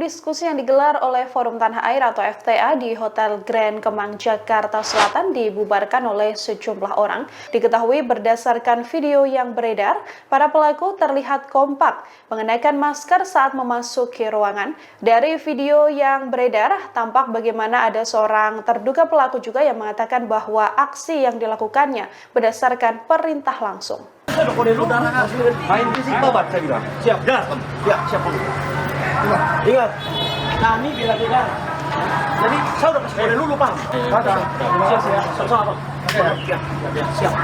diskusi yang digelar oleh Forum Tanah Air atau FTA di Hotel Grand Kemang, Jakarta Selatan dibubarkan oleh sejumlah orang. Diketahui berdasarkan video yang beredar, para pelaku terlihat kompak mengenakan masker saat memasuki ruangan. Dari video yang beredar, tampak bagaimana ada seorang terduga pelaku juga yang mengatakan bahwa aksi yang dilakukannya berdasarkan perintah langsung. Main fisik babat saya bilang. Siap, gas. Siap. Ingat, kami bila tidak. Jadi saya udah kasih kode dulu, Pak. Siap.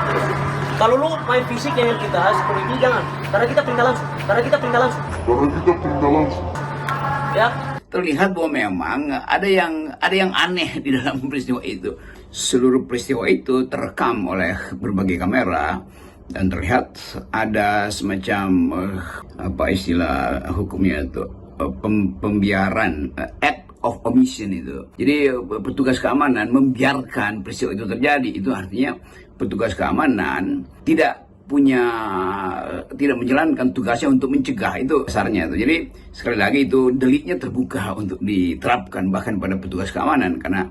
Kalau lu main fisik yang kita security jangan, karena kita perintah langsung. Ya. Terlihat bahwa memang ada yang aneh di dalam peristiwa itu. Seluruh peristiwa itu terekam oleh berbagai kamera dan terlihat ada semacam apa istilah hukumnya itu pembiaran, act of omission itu. Jadi petugas keamanan membiarkan peristiwa itu terjadi. Itu artinya petugas keamanan tidak menjalankan tugasnya untuk mencegah, itu dasarnya itu. Jadi sekali lagi itu deliknya terbuka untuk diterapkan bahkan pada petugas keamanan karena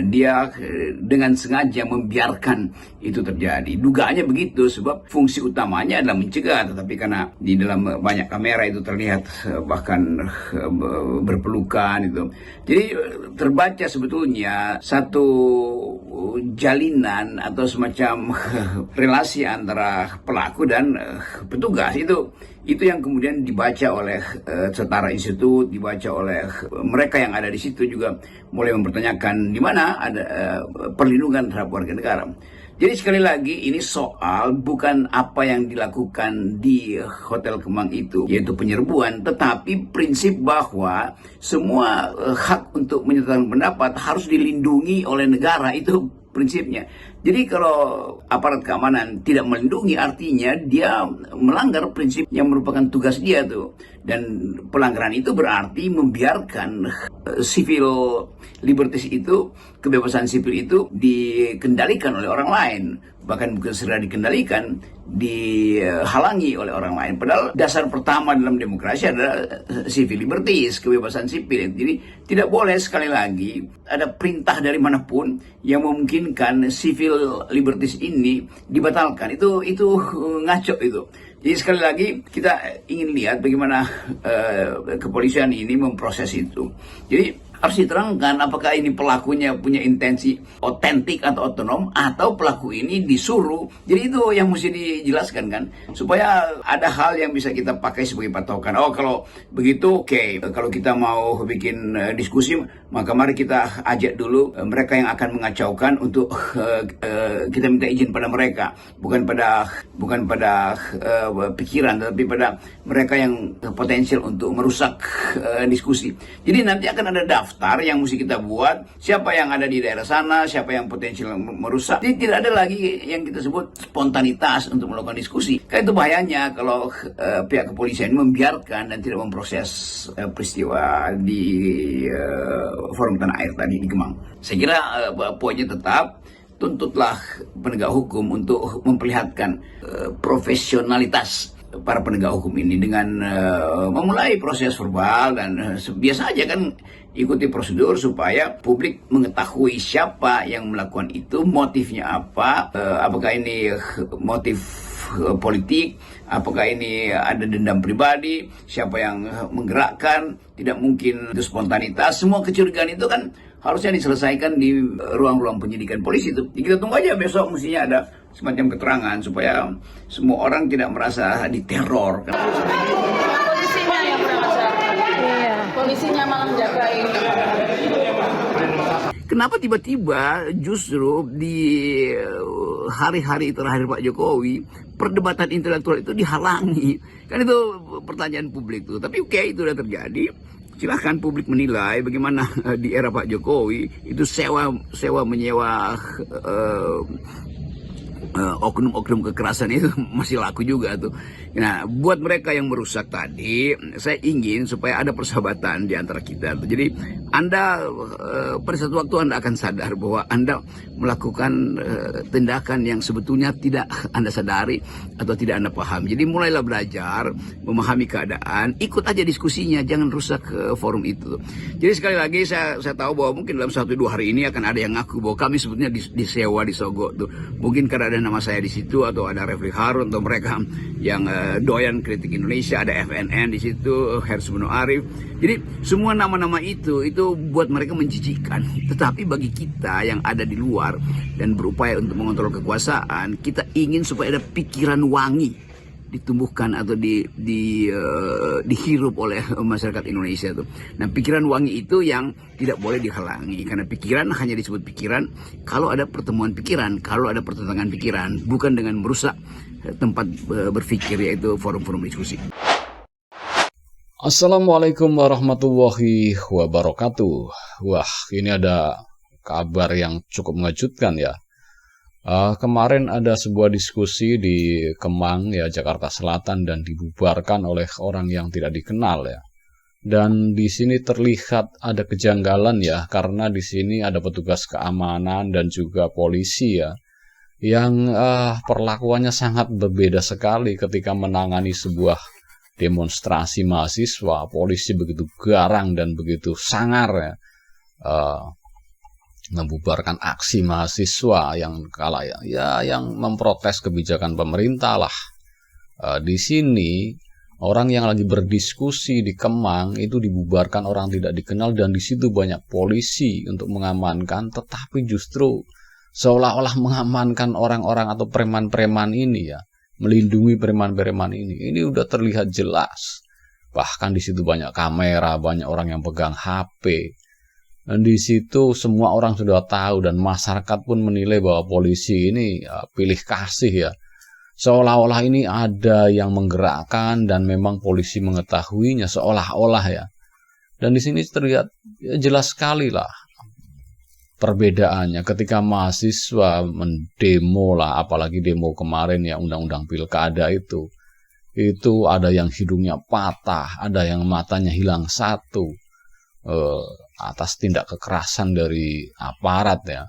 dia dengan sengaja membiarkan itu terjadi. Dugaannya begitu sebab fungsi utamanya adalah mencegah, tetapi karena di dalam banyak kamera itu terlihat bahkan berpelukan itu. Jadi terbaca sebetulnya satu jalinan atau semacam relasi antara pelaku dan petugas itu yang kemudian dibaca oleh setara institut, dibaca oleh mereka yang ada di situ juga mulai mempertanyakan di mana ada perlindungan terhadap warga negara. Jadi sekali lagi ini soal bukan apa yang dilakukan di Hotel Kemang itu, yaitu penyerbuan, tetapi prinsip bahwa semua hak untuk menyatakan pendapat harus dilindungi oleh negara, itu prinsipnya. Jadi kalau aparat keamanan tidak melindungi, artinya dia melanggar prinsip yang merupakan tugas dia tuh. Dan pelanggaran itu berarti membiarkan civil liberties itu, kebebasan sipil itu dikendalikan oleh orang lain. Bahkan bukan segera dikendalikan, dihalangi oleh orang lain. Padahal dasar pertama dalam demokrasi adalah civil liberties, kebebasan sipil. Jadi tidak boleh sekali lagi ada perintah dari manapun yang memungkinkan civil liberties ini dibatalkan. Itu ngaco itu. Jadi sekali lagi kita ingin lihat bagaimana kepolisian ini memproses itu. Jadi harus diterangkan apakah ini pelakunya punya intensi otentik atau otonom atau pelaku ini disuruh. Jadi itu yang mesti dijelaskan kan, supaya ada hal yang bisa kita pakai sebagai patokan. Oh kalau begitu oke. Kalau kita mau bikin diskusi maka mari kita ajak dulu mereka yang akan mengacaukan untuk kita minta izin pada mereka, bukan pada pikiran, tapi pada mereka yang potensial untuk merusak diskusi. Jadi nanti akan ada daftar yang mesti kita buat, siapa yang ada di daerah sana, siapa yang potensial merusak. Jadi tidak ada lagi yang kita sebut spontanitas untuk melakukan diskusi. Karena itu bahayanya kalau pihak kepolisian membiarkan dan tidak memproses peristiwa di Forum Tanah Air tadi di Kemang. Saya kira poinnya tetap tuntutlah penegak hukum untuk memperlihatkan profesionalitas para penegak hukum ini dengan memulai proses verbal dan biasa aja kan, ikuti prosedur supaya publik mengetahui siapa yang melakukan itu, motifnya apa, apakah ini motif politik, apakah ini ada dendam pribadi, siapa yang menggerakkan. Tidak mungkin itu spontanitas. Semua kecurigaan itu kan harusnya diselesaikan di ruang-ruang penyidikan polisi itu. Jadi kita tunggu aja besok, mestinya ada semacam keterangan supaya semua orang tidak merasa diteror. Polisinya yang merasa, polisinya malah jagain. Kenapa tiba-tiba justru di hari-hari terakhir Pak Jokowi perdebatan intelektual itu dihalangi? Kan itu pertanyaan publik tuh. Tapi oke, itu sudah terjadi. Silahkan publik menilai bagaimana di era Pak Jokowi itu sewa menyewa oknum-oknum kekerasan itu masih laku juga tuh. Nah, buat mereka yang merusak tadi, saya ingin supaya ada persahabatan di antara kita tuh. Jadi Anda pada satu waktu Anda akan sadar bahwa Anda melakukan tindakan yang sebetulnya tidak Anda sadari atau tidak Anda paham. Jadi mulailah belajar memahami keadaan, ikut aja diskusinya, jangan rusak forum itu tuh. Jadi sekali lagi saya tahu bahwa mungkin dalam 1-2 hari ini akan ada yang ngaku bahwa kami sebetulnya disewa di Sogo tuh. Mungkin karena ada nama saya di situ, atau ada Refli Harun, atau mereka yang doyan kritik Indonesia, ada FNN di situ, Hersmono Arif. Jadi semua nama-nama itu buat mereka menjijikkan. Tetapi bagi kita yang ada di luar dan berupaya untuk mengontrol kekuasaan, kita ingin supaya ada pikiran wangi ditumbuhkan atau dihirup oleh masyarakat Indonesia tuh. Nah, pikiran wangi itu yang tidak boleh dihalangi, karena pikiran hanya disebut pikiran kalau ada pertemuan pikiran, kalau ada pertentangan pikiran, bukan dengan merusak tempat berpikir, yaitu forum-forum diskusi. Assalamualaikum warahmatullahi wabarakatuh. Wah, ini ada kabar yang cukup mengejutkan ya. Kemarin ada sebuah diskusi di Kemang ya, Jakarta Selatan, dan dibubarkan oleh orang yang tidak dikenal ya. Dan di sini terlihat ada kejanggalan ya, karena di sini ada petugas keamanan dan juga polisi ya, yang perlakuannya sangat berbeda sekali ketika menangani sebuah demonstrasi mahasiswa. Polisi begitu garang dan begitu sangar ya, membubarkan aksi mahasiswa yang yang memprotes kebijakan pemerintah lah. Di sini orang yang lagi berdiskusi di Kemang itu dibubarkan orang tidak dikenal, dan di situ banyak polisi untuk mengamankan, tetapi justru seolah-olah mengamankan orang-orang atau preman-preman ini ya, melindungi preman-preman ini. Ini udah terlihat jelas. Bahkan di situ banyak kamera, banyak orang yang pegang HP. Dan di situ semua orang sudah tahu, dan masyarakat pun menilai bahwa polisi ini pilih kasih ya. Seolah-olah ini ada yang menggerakkan dan memang polisi mengetahuinya, seolah-olah ya. Dan di sini terlihat ya, jelas sekali lah perbedaannya ketika mahasiswa mendemo lah, apalagi demo kemarin ya, undang-undang pilkada itu ada yang hidungnya patah, ada yang matanya hilang satu, atas tindak kekerasan dari aparat ya.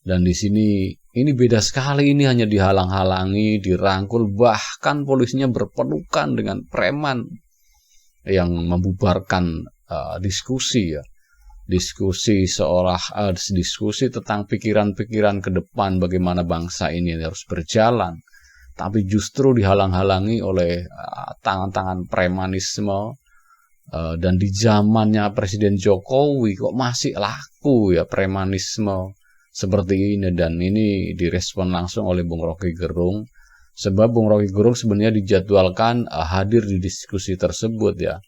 Dan di sini ini beda sekali, ini hanya dihalang-halangi, dirangkul, bahkan polisinya berpelukan dengan preman yang membubarkan diskusi ya. Diskusi diskusi tentang pikiran-pikiran ke depan, bagaimana bangsa ini harus berjalan, tapi justru dihalang-halangi oleh tangan-tangan premanisme. Dan di zamannya Presiden Jokowi kok masih laku ya premanisme seperti ini. Dan ini direspon langsung oleh Bung Rocky Gerung, sebab Bung Rocky Gerung sebenarnya dijadwalkan hadir di diskusi tersebut ya.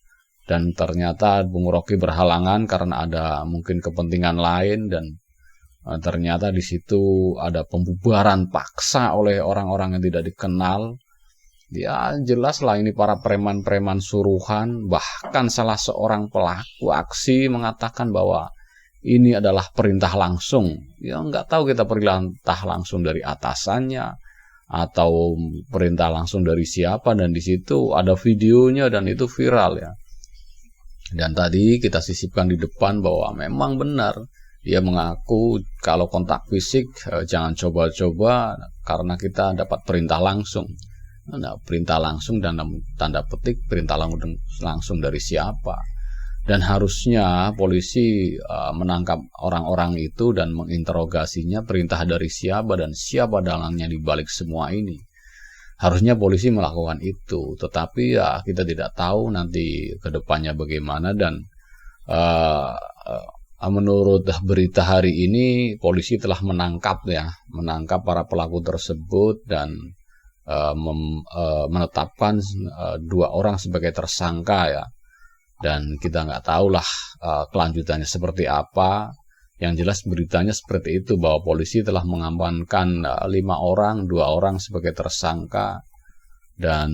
Dan ternyata Bung Rocky berhalangan karena ada mungkin kepentingan lain, dan ternyata di situ ada pembubaran paksa oleh orang-orang yang tidak dikenal. Ya jelas lah ini para preman-preman suruhan. Bahkan salah seorang pelaku aksi mengatakan bahwa ini adalah perintah langsung. Ya nggak tahu kita perintah langsung dari atasannya atau perintah langsung dari siapa. Dan di situ ada videonya dan itu viral ya. Dan tadi kita sisipkan di depan bahwa memang benar. Dia mengaku kalau kontak fisik jangan coba-coba karena kita dapat perintah langsung. Nah, perintah langsung dan tanda petik perintah langsung dari siapa. Dan harusnya polisi menangkap orang-orang itu dan menginterogasinya, perintah dari siapa dan siapa dalangnya di balik semua ini. Harusnya polisi melakukan itu, tetapi ya kita tidak tahu nanti ke depannya bagaimana. Dan menurut berita hari ini polisi telah menangkap para pelaku tersebut dan menetapkan 2 orang sebagai tersangka ya. Dan kita nggak tahulah kelanjutannya seperti apa. Yang jelas beritanya seperti itu, bahwa polisi telah mengamankan 5 orang, 2 orang sebagai tersangka, dan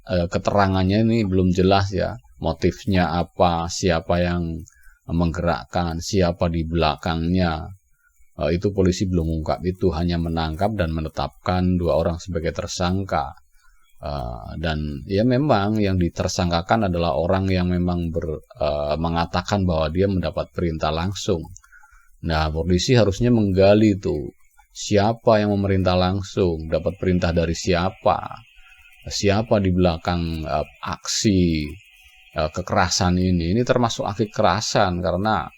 keterangannya ini belum jelas ya, motifnya apa, siapa yang menggerakkan, siapa di belakangnya. Itu polisi belum mengungkap itu, hanya menangkap dan menetapkan 2 orang sebagai tersangka. Dan ya memang yang ditersangkakan adalah orang yang memang mengatakan bahwa dia mendapat perintah langsung. Nah, polisi harusnya menggali itu siapa yang memerintah langsung, dapat perintah dari siapa, siapa di belakang aksi kekerasan ini. Ini termasuk aksi kekerasan karena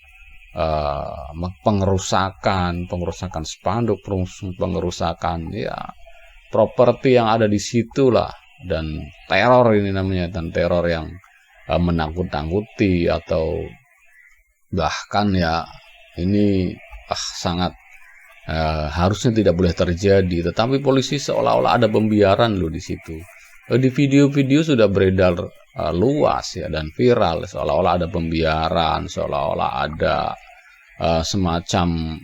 pengerusakan spanduk, pengerusakan ya properti yang ada di situ lah, dan teror ini namanya, dan teror yang menakut-nakuti atau bahkan ya ini sangat harusnya tidak boleh terjadi, tetapi polisi seolah-olah ada pembiaran loh di situ. Di video-video sudah beredar luas ya dan viral, seolah-olah ada pembiaran, seolah-olah ada semacam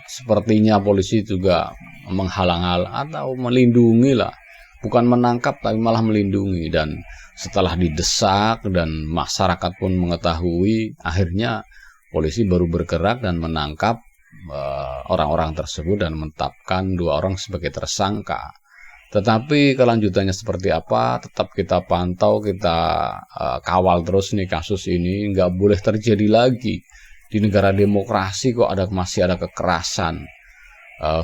sepertinya polisi juga menghalang-halang atau melindungi lah, bukan menangkap tapi malah melindungi. Dan setelah didesak dan masyarakat pun mengetahui, akhirnya polisi baru bergerak dan menangkap orang-orang tersebut dan menetapkan 2 orang sebagai tersangka. Tetapi kelanjutannya seperti apa, tetap kita pantau, kita kawal terus nih kasus ini. Nggak boleh terjadi lagi. Di negara demokrasi kok masih ada kekerasan.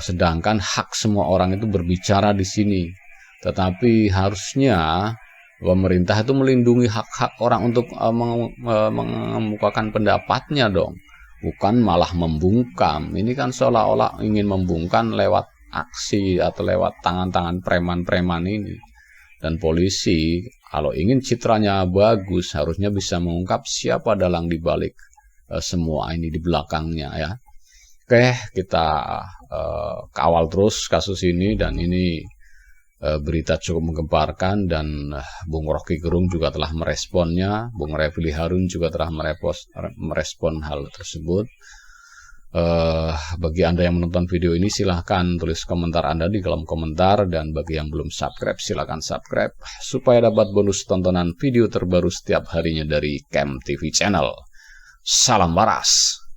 Sedangkan hak semua orang itu berbicara di sini. Tetapi harusnya pemerintah itu melindungi hak-hak orang untuk mengemukakan pendapatnya dong. Bukan malah membungkam. Ini kan seolah-olah ingin membungkam lewat aksi atau lewat tangan-tangan preman-preman ini. Dan polisi kalau ingin citranya bagus harusnya bisa mengungkap siapa dalang dibalik semua ini di belakangnya ya. Oke, kita kawal terus kasus ini, dan ini berita cukup menggemparkan, dan Bung Rocky Gerung juga telah meresponnya, Bung Refli Harun juga telah merespon hal tersebut. Bagi Anda yang menonton video ini, silahkan tulis komentar Anda di kolom komentar, dan bagi yang belum subscribe silahkan subscribe supaya dapat bonus tontonan video terbaru setiap harinya dari Kem TV Channel. Salam waras.